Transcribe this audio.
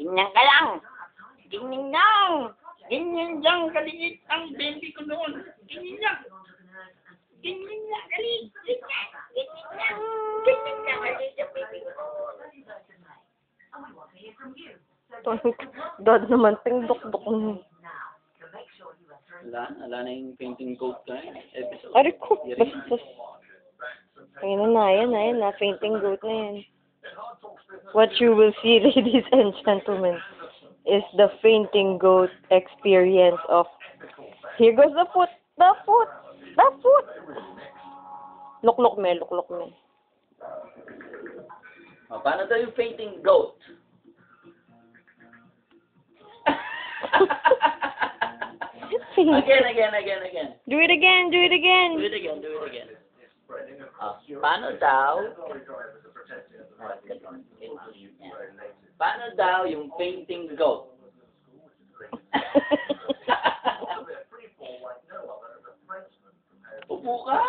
Ganyan ka lang. Ganyan lang. Ganyan lang kaliit ang baby ko noon. Ganyan lang. Ganyan lang kaliit. Ganyan. Ganyan lang. Ganyan lang kaliit ang baby ko noon. Dad naman, tingdok-dok na. Wala na yung painting coat ka episode. Ari ko, bastos. Ayun na, fainting goat na yan. What you will see, ladies and gentlemen, is the fainting goat experience of, here goes the foot. Look me. Oh, paano daw yung fainting goat? Again. Do it again. Do it again. Paano daw? Paano daw yung fainting goat? Upo ka.